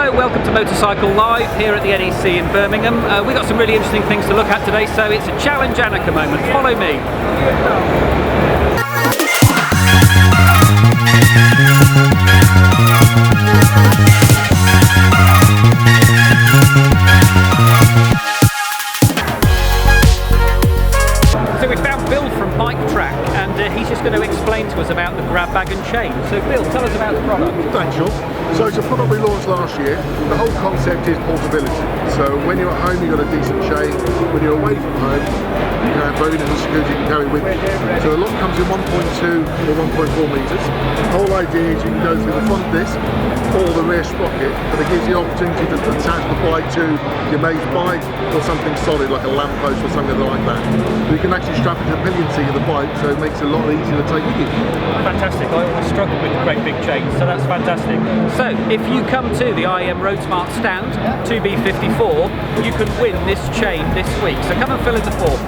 Hello, welcome to Motorcycle Live here at the NEC in Birmingham. We've got some really interesting things to look at today, so it's a challenge Annika moment. Follow me. So we found Bill from Bike Trac, and he's just going to explain to us about the grab bag and chain. So Bill, tell us about the product. Thanks, Sean. So it's a product we launched last year. The whole concept is portability. So when you're at home, you've got a decent chain. When you're away from home, you can have very little security you can carry with you. So the lot comes in 1.2 or 1.4 metres. The whole idea is you can go through the front disc or the rear sprocket, but it gives you the opportunity to attach the bike to your mate's bike or something solid like a lamppost or something like that. So you can actually strap it to the pillion seat of the bike, so it makes it a lot easier to take with you. Fantastic. I always struggle with the great big chains, so that's fantastic. So if you come to the IAM RoadSmart stand, 2B54, you can win this chain this week. So come and fill in the form.